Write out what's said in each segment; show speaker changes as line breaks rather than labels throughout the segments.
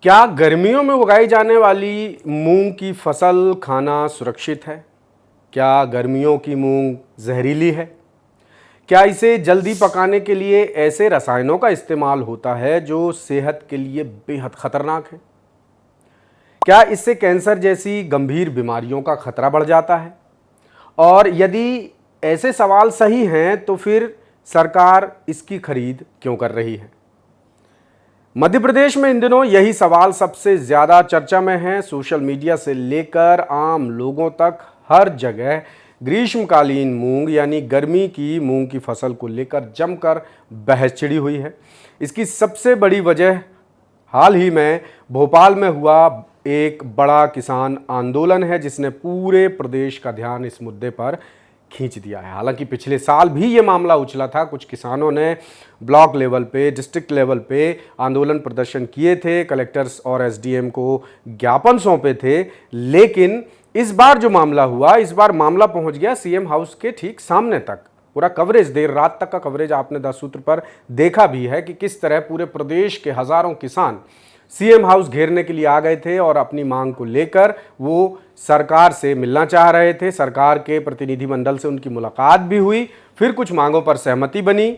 क्या गर्मियों में उगाई जाने वाली मूंग की फसल खाना सुरक्षित है? क्या गर्मियों की मूंग जहरीली है? क्या इसे जल्दी पकाने के लिए ऐसे रसायनों का इस्तेमाल होता है जो सेहत के लिए बेहद खतरनाक है? क्या इससे कैंसर जैसी गंभीर बीमारियों का खतरा बढ़ जाता है? और यदि ऐसे सवाल सही हैं तो फिर सरकार इसकी खरीद क्यों कर रही है? मध्य प्रदेश में इन दिनों यही सवाल सबसे ज्यादा चर्चा में है। सोशल मीडिया से लेकर आम लोगों तक हर जगह ग्रीष्मकालीन मूंग यानी गर्मी की मूंग की फसल को लेकर जमकर बहस छिड़ी हुई है। इसकी सबसे बड़ी वजह हाल ही में भोपाल में हुआ एक बड़ा किसान आंदोलन है, जिसने पूरे प्रदेश का ध्यान इस मुद्दे पर खींच दिया है। हालांकि पिछले साल भी ये मामला उछला था। कुछ किसानों ने ब्लॉक लेवल पे, डिस्ट्रिक्ट लेवल पे आंदोलन प्रदर्शन किए थे, कलेक्टर्स और एसडीएम को ज्ञापन सौंपे थे। लेकिन इस बार जो मामला हुआ, इस बार मामला पहुंच गया सीएम हाउस के ठीक सामने तक। पूरा कवरेज, देर रात तक का कवरेज आपने 10 सूत्र पर देखा भी है कि किस तरह पूरे प्रदेश के हजारों किसान सीएम हाउस घेरने के लिए आ गए थे और अपनी मांग को लेकर वो सरकार से मिलना चाह रहे थे। सरकार के प्रतिनिधिमंडल से उनकी मुलाकात भी हुई, फिर कुछ मांगों पर सहमति बनी।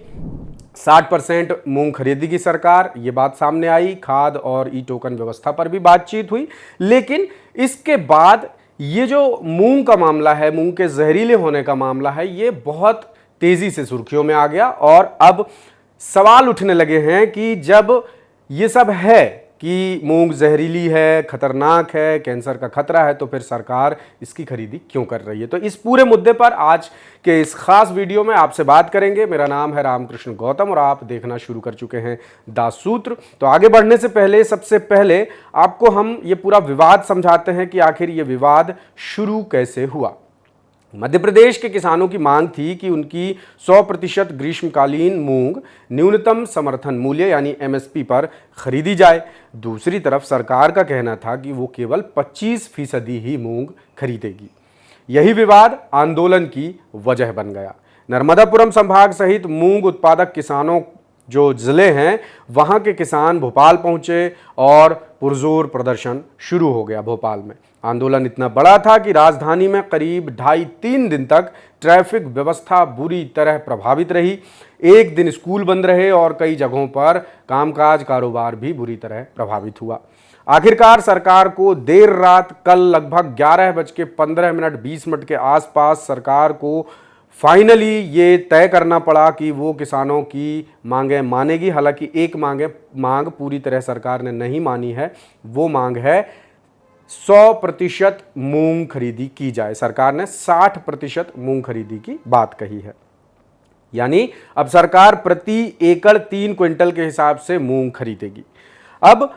60% मूंग खरीदेगी सरकार, ये बात सामने आई। खाद और ई टोकन व्यवस्था पर भी बातचीत हुई। लेकिन इसके बाद ये जो मूंग का मामला है, मूंग के जहरीले होने का मामला है, ये बहुत तेजी से सुर्खियों में आ गया। और अब सवाल उठने लगे हैं कि जब ये सब है कि मूंग जहरीली है, खतरनाक है, कैंसर का खतरा है, तो फिर सरकार इसकी खरीदी क्यों कर रही है? तो इस पूरे मुद्दे पर आज के इस खास वीडियो में आपसे बात करेंगे। मेरा नाम है रामकृष्ण गौतम और आप देखना शुरू कर चुके हैं 10 सूत्र। तो आगे बढ़ने से पहले सबसे पहले आपको हम ये पूरा विवाद समझाते हैं कि आखिर ये विवाद शुरू कैसे हुआ। मध्य प्रदेश के किसानों की मांग थी कि उनकी 100% ग्रीष्मकालीन मूंग न्यूनतम समर्थन मूल्य यानी एमएसपी पर खरीदी जाए। दूसरी तरफ सरकार का कहना था कि वो केवल 25% ही मूंग खरीदेगी। यही विवाद आंदोलन की वजह बन गया। नर्मदापुरम संभाग सहित मूंग उत्पादक किसानों जो जिले हैं, वहां के किसान भोपाल पहुंचे और पुरजोर प्रदर्शन शुरू हो गया। भोपाल में आंदोलन इतना बड़ा था कि राजधानी में करीब 2.5-3 दिन तक ट्रैफिक व्यवस्था बुरी तरह प्रभावित रही। एक दिन स्कूल बंद रहे और कई जगहों पर कामकाज कारोबार भी बुरी तरह प्रभावित हुआ। आखिरकार सरकार को देर रात कल लगभग 11:15-20 के आसपास सरकार को फाइनली ये तय करना पड़ा कि वो किसानों की मांगें मानेगी। हालांकि एक मांग पूरी तरह सरकार ने नहीं मानी है। वो मांग है 100% मूंग खरीदी की जाए। सरकार ने 60% मूंग खरीदी की बात कही है। यानी अब सरकार प्रति एकड़ 3 क्विंटल के हिसाब से मूंग खरीदेगी। अब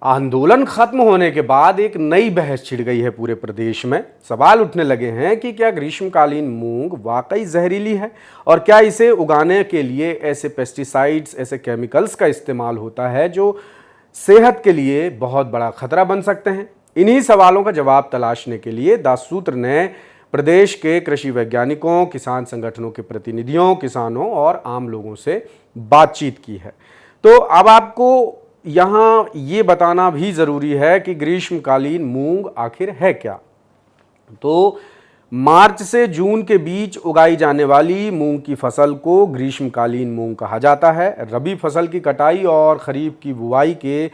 आंदोलन खत्म होने के बाद एक नई बहस छिड़ गई है पूरे प्रदेश में। सवाल उठने लगे हैं कि क्या ग्रीष्मकालीन मूंग वाकई जहरीली है और क्या इसे उगाने के लिए ऐसे पेस्टिसाइड्स, ऐसे केमिकल्स का इस्तेमाल होता है जो सेहत के लिए बहुत बड़ा खतरा बन सकते हैं। इन्हीं सवालों का जवाब तलाशने के लिए 10 सूत्र ने प्रदेश के कृषि वैज्ञानिकों, किसान संगठनों के प्रतिनिधियों, किसानों और आम लोगों से बातचीत की है। तो अब आपको यहाँ ये बताना भी ज़रूरी है कि ग्रीष्मकालीन मूंग आखिर है क्या। तो मार्च से जून के बीच उगाई जाने वाली मूंग की फसल को ग्रीष्मकालीन मूंग कहा जाता है। रबी फसल की कटाई और खरीफ की बुआई के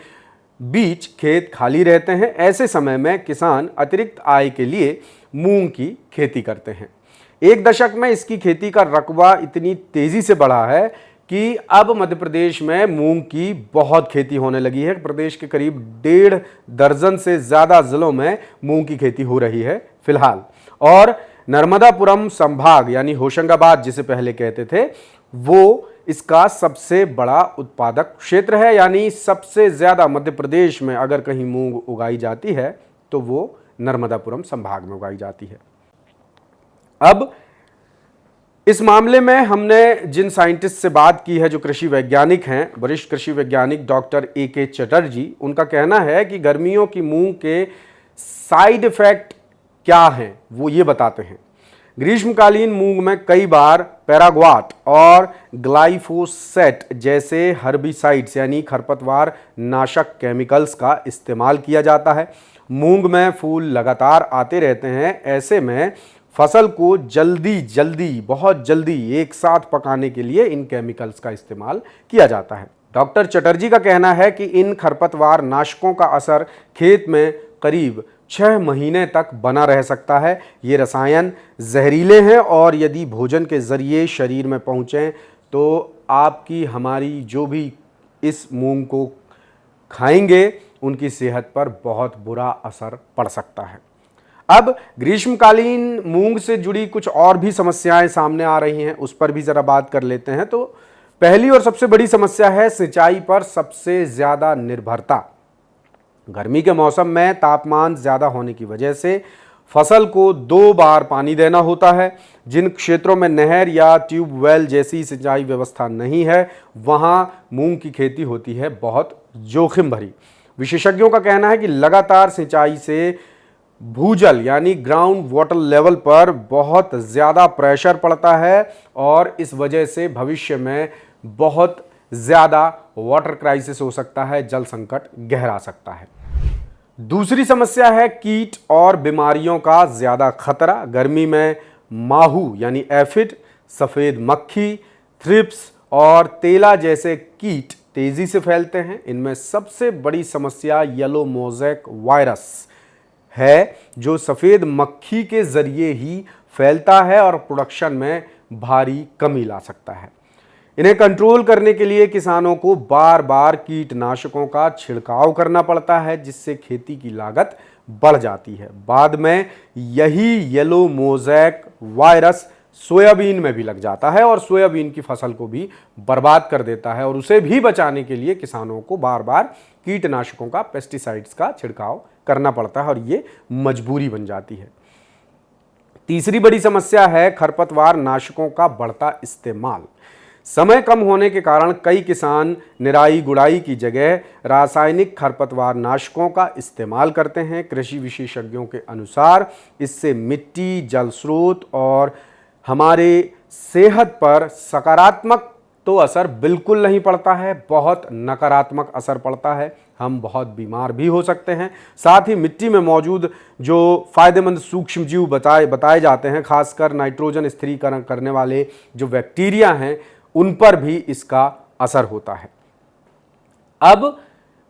बीच खेत खाली रहते हैं। ऐसे समय में किसान अतिरिक्त आय के लिए मूंग की खेती करते हैं। एक दशक में इसकी खेती का रकबा इतनी तेजी से बढ़ा है कि अब मध्य प्रदेश में मूंग की बहुत खेती होने लगी है। प्रदेश के करीब 1.5 दर्जन से ज्यादा जिलों में मूंग की खेती हो रही है फिलहाल। और नर्मदापुरम संभाग यानी होशंगाबाद जिसे पहले कहते थे, वो इसका सबसे बड़ा उत्पादक क्षेत्र है। यानी सबसे ज्यादा मध्य प्रदेश में अगर कहीं मूंग उगाई जाती है तो वो नर्मदापुरम संभाग में उगाई जाती है। अब इस मामले में हमने जिन साइंटिस्ट से बात की है, जो कृषि वैज्ञानिक हैं, वरिष्ठ कृषि वैज्ञानिक डॉक्टर AK चटर्जी, उनका कहना है कि गर्मियों की मूंग के साइड इफेक्ट क्या हैं वो ये बताते हैं। ग्रीष्मकालीन मूंग में कई बार पैराग्वाट और ग्लाइफोसेट जैसे हर्बिसाइड्स यानी खरपतवार नाशक केमिकल्स का इस्तेमाल किया जाता है। मूंग में फूल लगातार आते रहते हैं, ऐसे में फसल को बहुत जल्दी एक साथ पकाने के लिए इन केमिकल्स का इस्तेमाल किया जाता है। डॉक्टर चटर्जी का कहना है कि इन खरपतवार नाशकों का असर खेत में करीब 6 महीने तक बना रह सकता है। ये रसायन जहरीले हैं और यदि भोजन के जरिए शरीर में पहुँचें तो आपकी हमारी जो भी इस मूंग को खाएंगे उनकी सेहत पर बहुत बुरा असर पड़ सकता है। अब ग्रीष्मकालीन मूंग से जुड़ी कुछ और भी समस्याएं सामने आ रही हैं, उस पर भी ज़रा बात कर लेते हैं। तो पहली और सबसे बड़ी समस्या है सिंचाई पर सबसे ज़्यादा निर्भरता। गर्मी के मौसम में तापमान ज़्यादा होने की वजह से फसल को 2 बार पानी देना होता है। जिन क्षेत्रों में नहर या ट्यूबवेल जैसी सिंचाई व्यवस्था नहीं है, वहाँ मूंग की खेती होती है बहुत जोखिम भरी। विशेषज्ञों का कहना है कि लगातार सिंचाई से भूजल यानी ग्राउंड वाटर लेवल पर बहुत ज़्यादा प्रेशर पड़ता है और इस वजह से भविष्य में बहुत ज़्यादा वाटर क्राइसिस हो सकता है, जल संकट गहरा सकता है। दूसरी समस्या है कीट और बीमारियों का ज़्यादा खतरा। गर्मी में माहू यानी एफिड, सफ़ेद मक्खी, थ्रिप्स और तेला जैसे कीट तेज़ी से फैलते हैं। इनमें सबसे बड़ी समस्या येलो मोज़ेक वायरस है, जो सफ़ेद मक्खी के ज़रिए ही फैलता है और प्रोडक्शन में भारी कमी ला सकता है। इन्हें कंट्रोल करने के लिए किसानों को बार बार कीटनाशकों का छिड़काव करना पड़ता है, जिससे खेती की लागत बढ़ जाती है। बाद में यही येलो मोज़ेक वायरस सोयाबीन में भी लग जाता है और सोयाबीन की फसल को भी बर्बाद कर देता है और उसे भी बचाने के लिए किसानों को बार बार कीटनाशकों का, पेस्टिसाइड्स का छिड़काव करना पड़ता है और ये मजबूरी बन जाती है। तीसरी बड़ी समस्या है खरपतवार नाशकों का बढ़ता इस्तेमाल। समय कम होने के कारण कई किसान निराई गुड़ाई की जगह रासायनिक खरपतवार नाशकों का इस्तेमाल करते हैं। कृषि विशेषज्ञों के अनुसार इससे मिट्टी, जल स्रोत और हमारे सेहत पर सकारात्मक तो असर बिल्कुल नहीं पड़ता है, बहुत नकारात्मक असर पड़ता है। हम बहुत बीमार भी हो सकते हैं। साथ ही मिट्टी में मौजूद जो फायदेमंद सूक्ष्म जीव बताए जाते हैं, खासकर नाइट्रोजन स्थिरीकरण करने वाले जो बैक्टीरिया हैं, उन पर भी इसका असर होता है। अब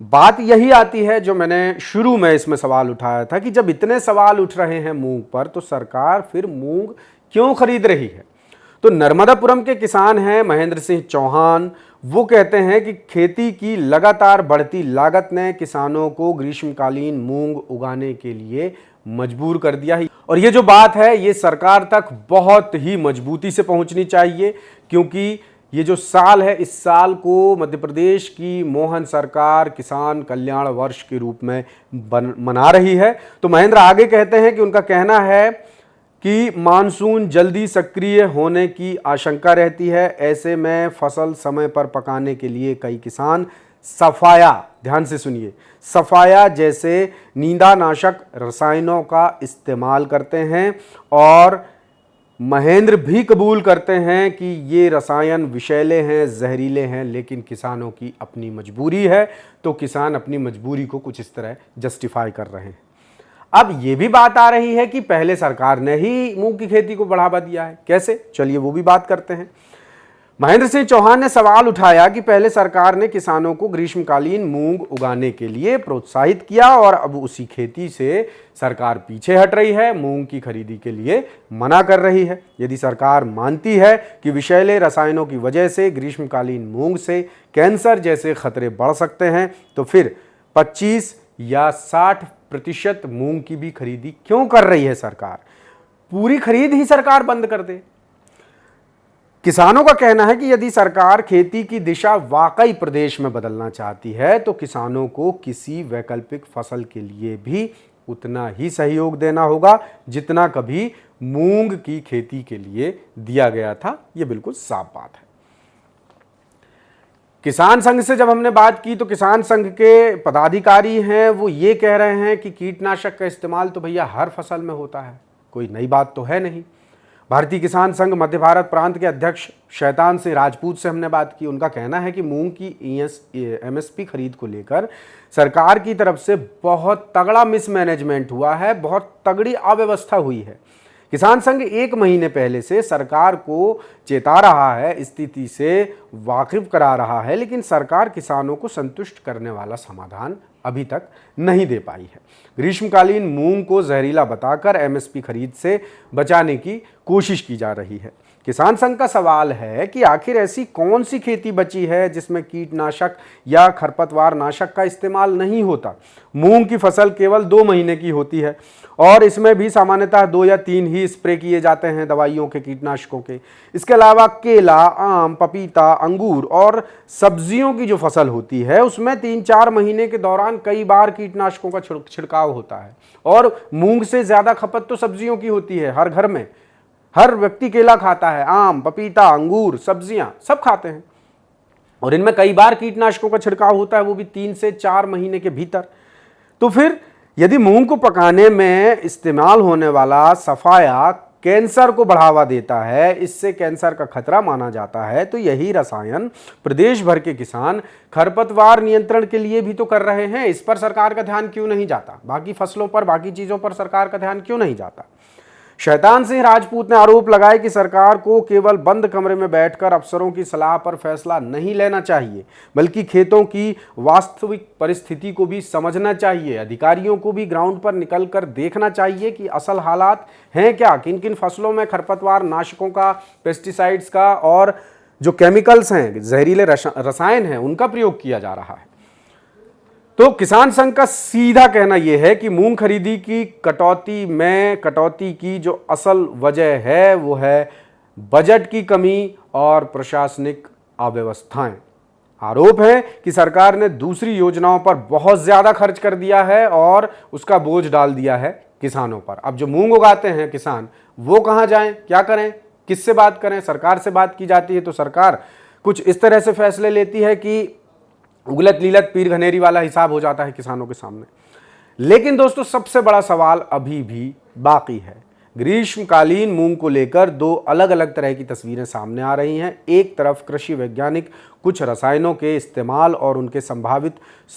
बात यही आती है जो मैंने शुरू में इसमें सवाल उठाया था कि जब इतने सवाल उठ रहे हैं मूंग पर, तो सरकार फिर मूंग क्यों खरीद रही है? तो नर्मदापुरम के किसान हैं महेंद्र सिंह चौहान। वो कहते हैं कि खेती की लगातार बढ़ती लागत ने किसानों को ग्रीष्मकालीन मूंग उगाने के लिए मजबूर कर दिया है और ये जो बात है ये सरकार तक बहुत ही मजबूती से पहुंचनी चाहिए, क्योंकि ये जो साल है, इस साल को मध्य प्रदेश की मोहन सरकार किसान कल्याण वर्ष के रूप में मना रही है। तो महेंद्र आगे कहते हैं कि उनका कहना है कि मानसून जल्दी सक्रिय होने की आशंका रहती है। ऐसे में फसल समय पर पकाने के लिए कई किसान सफाया, ध्यान से सुनिए, सफाया जैसे नींदानाशक रसायनों का इस्तेमाल करते हैं और महेंद्र भी कबूल करते हैं कि ये रसायन विषैले हैं, जहरीले हैं, लेकिन किसानों की अपनी मजबूरी है, तो किसान अपनी मजबूरी को कुछ इस तरह जस्टिफाई कर रहे हैं। अब ये भी बात आ रही है कि पहले सरकार ने ही मूंग की खेती को बढ़ावा दिया है, कैसे? चलिए वो भी बात करते हैं। महेंद्र सिंह चौहान ने सवाल उठाया कि पहले सरकार ने किसानों को ग्रीष्मकालीन मूंग उगाने के लिए प्रोत्साहित किया और अब उसी खेती से सरकार पीछे हट रही है, मूंग की खरीदी के लिए मना कर रही है। यदि सरकार मानती है कि विषैले रसायनों की वजह से ग्रीष्मकालीन मूंग से कैंसर जैसे खतरे बढ़ सकते हैं, तो फिर 25 या 60% मूंग की भी खरीदी क्यों कर रही है सरकार? पूरी खरीद ही सरकार बंद कर दे। किसानों का कहना है कि यदि सरकार खेती की दिशा वाकई प्रदेश में बदलना चाहती है, तो किसानों को किसी वैकल्पिक फसल के लिए भी उतना ही सहयोग देना होगा जितना कभी मूंग की खेती के लिए दिया गया था। यह बिल्कुल साफ बात है। किसान संघ से जब हमने बात की तो किसान संघ के पदाधिकारी हैं, वो ये कह रहे हैं कि कीटनाशक का इस्तेमाल तो भैया हर फसल में होता है, कोई नई बात तो है नहीं। भारतीय किसान संघ मध्य भारत प्रांत के अध्यक्ष शैतान सिंह राजपूत से हमने बात की। उनका कहना है कि मूंग की एमएसपी खरीद को लेकर सरकार की तरफ से बहुत तगड़ा मिसमैनेजमेंट हुआ है, बहुत तगड़ी अव्यवस्था हुई है। किसान संघ 1 महीने पहले से सरकार को चेता रहा है, स्थिति से वाकिफ करा रहा है, लेकिन सरकार किसानों को संतुष्ट करने वाला समाधान अभी तक नहीं दे पाई है। ग्रीष्मकालीन मूंग को जहरीला बताकर एमएसपी खरीद से बचाने की कोशिश की जा रही है। किसान संघ का सवाल है कि आखिर ऐसी कौन सी खेती बची है जिसमें कीटनाशक या खरपतवार नाशक का इस्तेमाल नहीं होता। मूंग की फसल केवल 2 महीने की होती है और इसमें भी सामान्यतः 2 या 3 ही स्प्रे किए जाते हैं दवाइयों के, कीटनाशकों के। इसके अलावा केला, आम, पपीता, अंगूर और सब्जियों की जो फसल होती है उसमें 3-4 महीने के दौरान कई बार कीटनाशकों का छिड़काव होता है। और मूंग से ज्यादा खपत तो सब्जियों की होती है। हर घर में हर व्यक्ति केला खाता है, आम, पपीता, अंगूर, सब्जियां सब खाते हैं और इनमें कई बार कीटनाशकों का छिड़काव होता है, वो भी 3 से 4 महीने के भीतर। तो फिर यदि मूंग को पकाने में इस्तेमाल होने वाला सफाया कैंसर को बढ़ावा देता है, इससे कैंसर का खतरा माना जाता है, तो यही रसायन प्रदेश भर के किसान खरपतवार नियंत्रण के लिए भी तो कर रहे हैं। इस पर सरकार का ध्यान क्यों नहीं जाता? बाकी फसलों पर, बाकी चीजों पर सरकार का ध्यान क्यों नहीं जाता? शैतान सिंह राजपूत ने आरोप लगाया कि सरकार को केवल बंद कमरे में बैठकर अफसरों की सलाह पर फैसला नहीं लेना चाहिए, बल्कि खेतों की वास्तविक परिस्थिति को भी समझना चाहिए। अधिकारियों को भी ग्राउंड पर निकलकर देखना चाहिए कि असल हालात हैं क्या, किन किन फसलों में खरपतवार नाशकों का, पेस्टिसाइड्स का और जो केमिकल्स हैं, जहरीले रसायन हैं, उनका प्रयोग किया जा रहा है। तो किसान संघ का सीधा कहना यह है कि मूंग खरीदी की कटौती की जो असल वजह है वो है बजट की कमी और प्रशासनिक अव्यवस्थाएं। आरोप है कि सरकार ने दूसरी योजनाओं पर बहुत ज्यादा खर्च कर दिया है और उसका बोझ डाल दिया है किसानों पर। अब जो मूंग उगाते हैं किसान, वो कहां जाएं, क्या करें, किससे बात करें? सरकार से बात की जाती है तो सरकार कुछ इस तरह से फैसले लेती है कि उगलत लीलत पीर घनेरी वाला हिसाब हो जाता है किसानों के सामने। लेकिन दोस्तों, सबसे बड़ा सवाल अभी भी बाकी है। ग्रीष्मकालीन मूंग को लेकर 2 अलग अलग तरह की तस्वीरें सामने आ रही हैं। एक तरफ कृषि वैज्ञानिक कुछ रसायनों के इस्तेमाल और उनके संभावित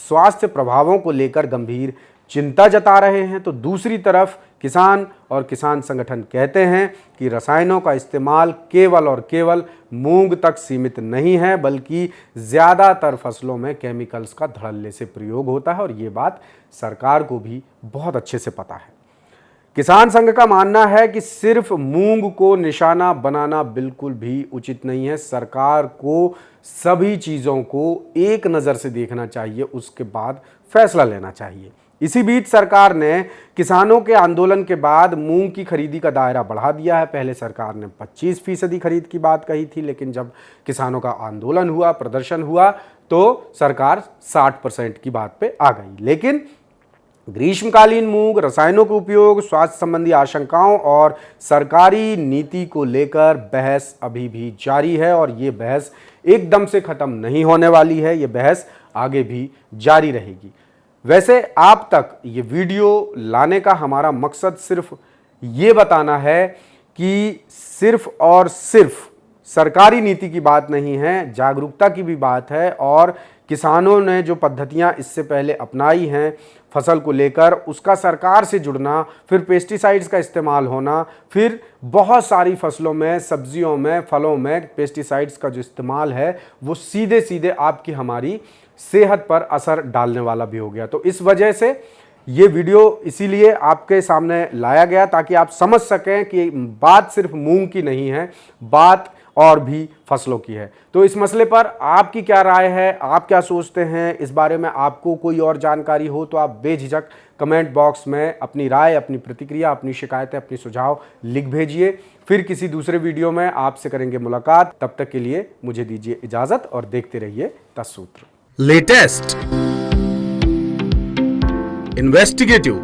स्वास्थ्य प्रभावों को लेकर गंभीर चिंता जता रहे हैं, तो दूसरी तरफ किसान और किसान संगठन कहते हैं कि रसायनों का इस्तेमाल केवल और केवल मूंग तक सीमित नहीं है, बल्कि ज़्यादातर फसलों में केमिकल्स का धड़ल्ले से प्रयोग होता है और ये बात सरकार को भी बहुत अच्छे से पता है। किसान संघ का मानना है कि सिर्फ मूंग को निशाना बनाना बिल्कुल भी उचित नहीं है। सरकार को सभी चीज़ों को एक नज़र से देखना चाहिए, उसके बाद फैसला लेना चाहिए। इसी बीच सरकार ने किसानों के आंदोलन के बाद मूंग की खरीदी का दायरा बढ़ा दिया है। पहले सरकार ने 25% खरीद की बात कही थी, लेकिन जब किसानों का आंदोलन हुआ, प्रदर्शन हुआ, तो सरकार 60% की बात पे आ गई। लेकिन ग्रीष्मकालीन मूंग, रसायनों के उपयोग, स्वास्थ्य संबंधी आशंकाओं और सरकारी नीति को लेकर बहस अभी भी जारी है और ये बहस एकदम से खत्म नहीं होने वाली है। ये बहस आगे भी जारी रहेगी। वैसे आप तक ये वीडियो लाने का हमारा मकसद सिर्फ ये बताना है कि सिर्फ और सिर्फ सरकारी नीति की बात नहीं है, जागरूकता की भी बात है। और किसानों ने जो पद्धतियां इससे पहले अपनाई हैं फसल को लेकर, उसका सरकार से जुड़ना, फिर पेस्टिसाइड्स का इस्तेमाल होना, फिर बहुत सारी फसलों में, सब्जियों में, फलों में पेस्टिसाइड्स का जो इस्तेमाल है वो सीधे सीधे आपकी हमारी सेहत पर असर डालने वाला भी हो गया। तो इस वजह से ये वीडियो इसीलिए आपके सामने लाया गया ताकि आप समझ सकें कि बात सिर्फ मूंग की नहीं है, बात और भी फसलों की है। तो इस मसले पर आपकी क्या राय है, आप क्या सोचते हैं इस बारे में? आपको कोई और जानकारी हो तो आप बेझिझक कमेंट बॉक्स में अपनी राय, अपनी प्रतिक्रिया, अपनी शिकायतें, अपनी सुझाव लिख भेजिए। फिर किसी दूसरे वीडियो में आपसे करेंगे मुलाकात। तब तक के लिए मुझे दीजिए इजाजत और देखते रहिए द सूत्र।
लेटेस्ट, इन्वेस्टिगेटिव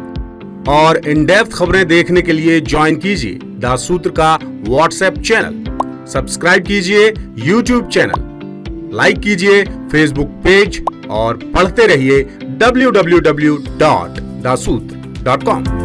और इन डेप्थ खबरें देखने के लिए ज्वाइन कीजिए द सूत्र का व्हाट्सएप चैनल, सब्सक्राइब कीजिए यूट्यूब चैनल, लाइक कीजिए फेसबुक पेज और पढ़ते रहिए www.daसूत्र.com।